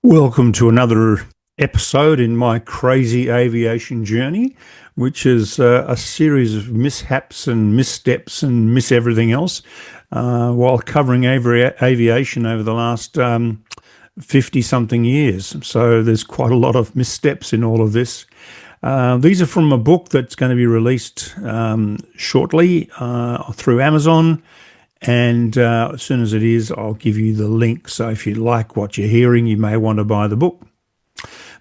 Welcome to another episode in my crazy aviation journey, which is a series of mishaps and missteps and miss everything else while covering aviation over the last 50 something years. So there's quite a lot of missteps in all of this. These are from a book that's going to be released shortly through Amazon. And as soon as it is, I'll give you the link. So if you like what you're hearing, you may want to buy the book.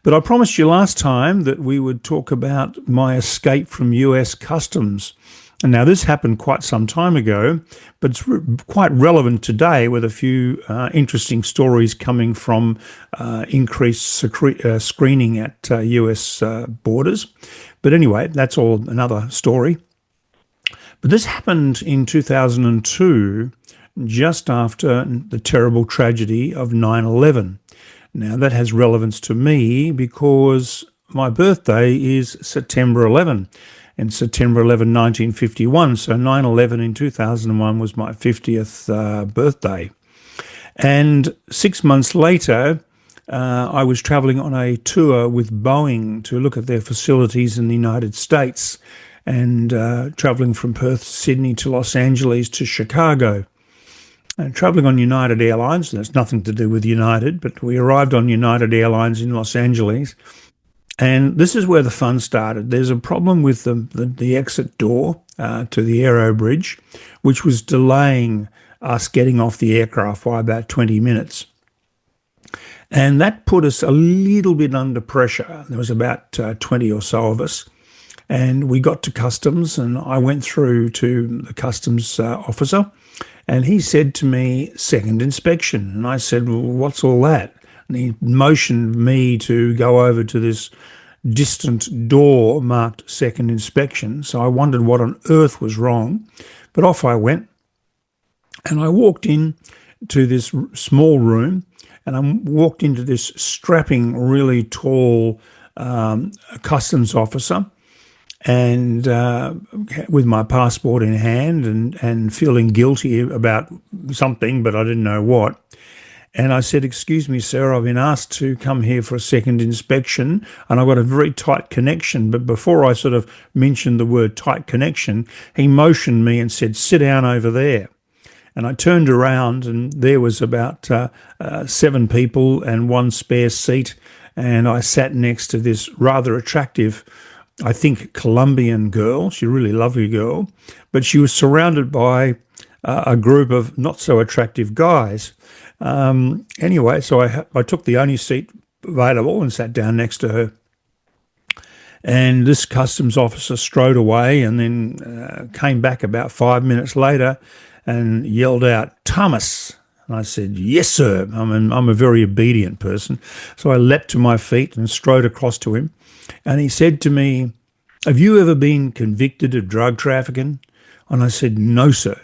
But I promised you last time that we would talk about my escape from US customs. And now this happened quite some time ago, but it's quite relevant today with a few interesting stories coming from increased screening at US borders. But anyway, that's all another story. But this happened in 2002, just after the terrible tragedy of 9/11. Now, that has relevance to me because my birthday is September 11, and September 11, 1951. So 9/11 in 2001 was my 50th birthday. And 6 months later, I was travelling on a tour with Boeing to look at their facilities in the United States and travelling from Perth, Sydney to Los Angeles to Chicago. And travelling on United Airlines, that's nothing to do with United, but we arrived on United Airlines in Los Angeles. And this is where the fun started. There's a problem with the exit door to the aero bridge, which was delaying us getting off the aircraft by about 20 minutes. And that put us a little bit under pressure. There was about 20 or so of us. And we got to customs, and I went through to the customs officer, and he said to me, second inspection. And I said, well, what's all that? And he motioned me to go over to this distant door marked second inspection. So I wondered what on earth was wrong. But off I went, and I walked in to this small room, and I walked into this strapping, really tall customs officer, and with my passport in hand and feeling guilty about something, but I didn't know what. And I said, excuse me, sir, I've been asked to come here for a second inspection, and I've got a very tight connection. But before I sort of mentioned the word tight connection, he motioned me and said, sit down over there. And I turned around, and there was about 7 people and one spare seat, and I sat next to this rather attractive, I think, Colombian girl. She's a really lovely girl, but she was surrounded by a group of not so attractive guys. Anyway, so I took the only seat available and sat down next to her. And this customs officer strode away and then came back about 5 minutes later and yelled out, Thomas. And I said, yes, sir. I'm a very obedient person. So I leapt to my feet and strode across to him. And he said to me, have you ever been convicted of drug trafficking? And I said, no, sir.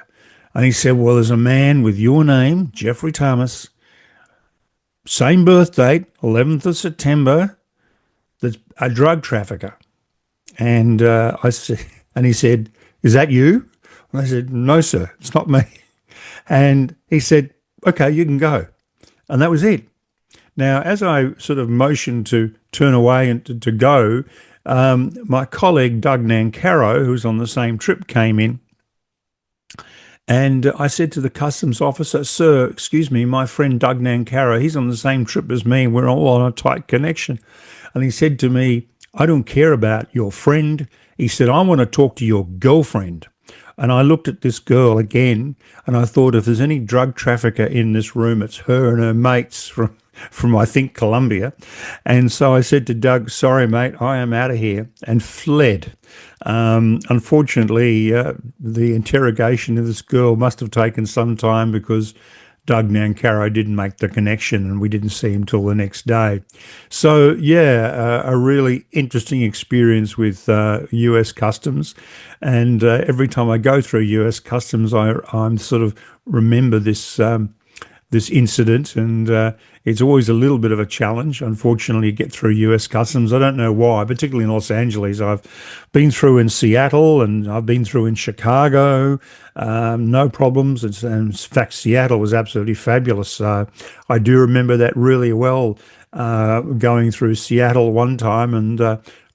And he said, well, there's a man with your name, Jeffrey Thomas, same birth date, 11th of September, that's a drug trafficker. And I said, and he said, is that you? And I said, no, sir, it's not me. And he said, okay, you can go. And that was it. Now, as I sort of motioned to turn away and to go, my colleague Doug Nancaro, who was on the same trip, came in. And I said to the customs officer, sir, excuse me, my friend Doug Nancaro, he's on the same trip as me. We're all on a tight connection. And he said to me, I don't care about your friend. He said, I want to talk to your girlfriend. And I looked at this girl again, and I thought, if there's any drug trafficker in this room, it's her and her mates from I think, Colombia. And so I said to Doug, sorry, mate, I am out of here, and fled. Unfortunately, the interrogation of this girl must have taken some time because Doug Nancaro didn't make the connection and we didn't see him till the next day. So, yeah, a really interesting experience with US Customs. And every time I go through US Customs, I'm sort of remember this this incident, and It's always a little bit of a challenge, unfortunately, to get through US customs. I don't know why, particularly in Los Angeles. I've been through in Seattle and I've been through in Chicago. No problems. In fact, Seattle was absolutely fabulous. I do remember that really well, going through Seattle one time, and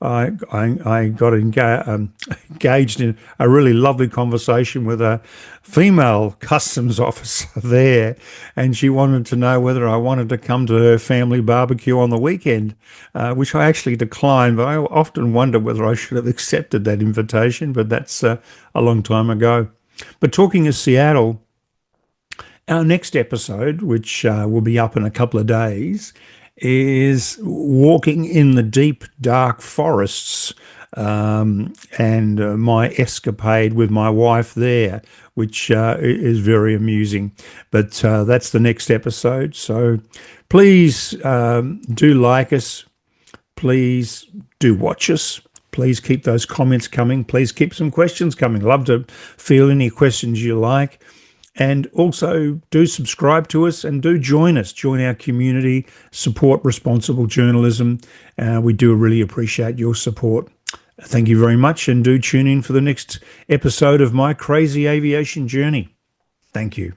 I got engaged in a really lovely conversation with a female customs officer there, and she wanted to know whether I wanted to come to her family barbecue on the weekend, which I actually declined. But I often wonder whether I should have accepted that invitation, but that's a long time ago. But talking of Seattle, our next episode, which will be up in a couple of days, is walking in the deep, dark forests, and my escapade with my wife there, which is very amusing. But that's the next episode. So please do like us. Please do watch us. Please keep those comments coming. Please keep some questions coming. Love to field any questions you like. And also do subscribe to us and do join us, join our community, support responsible journalism. We do really appreciate your support. Thank you very much, and do tune in for the next episode of my crazy aviation journey. Thank you.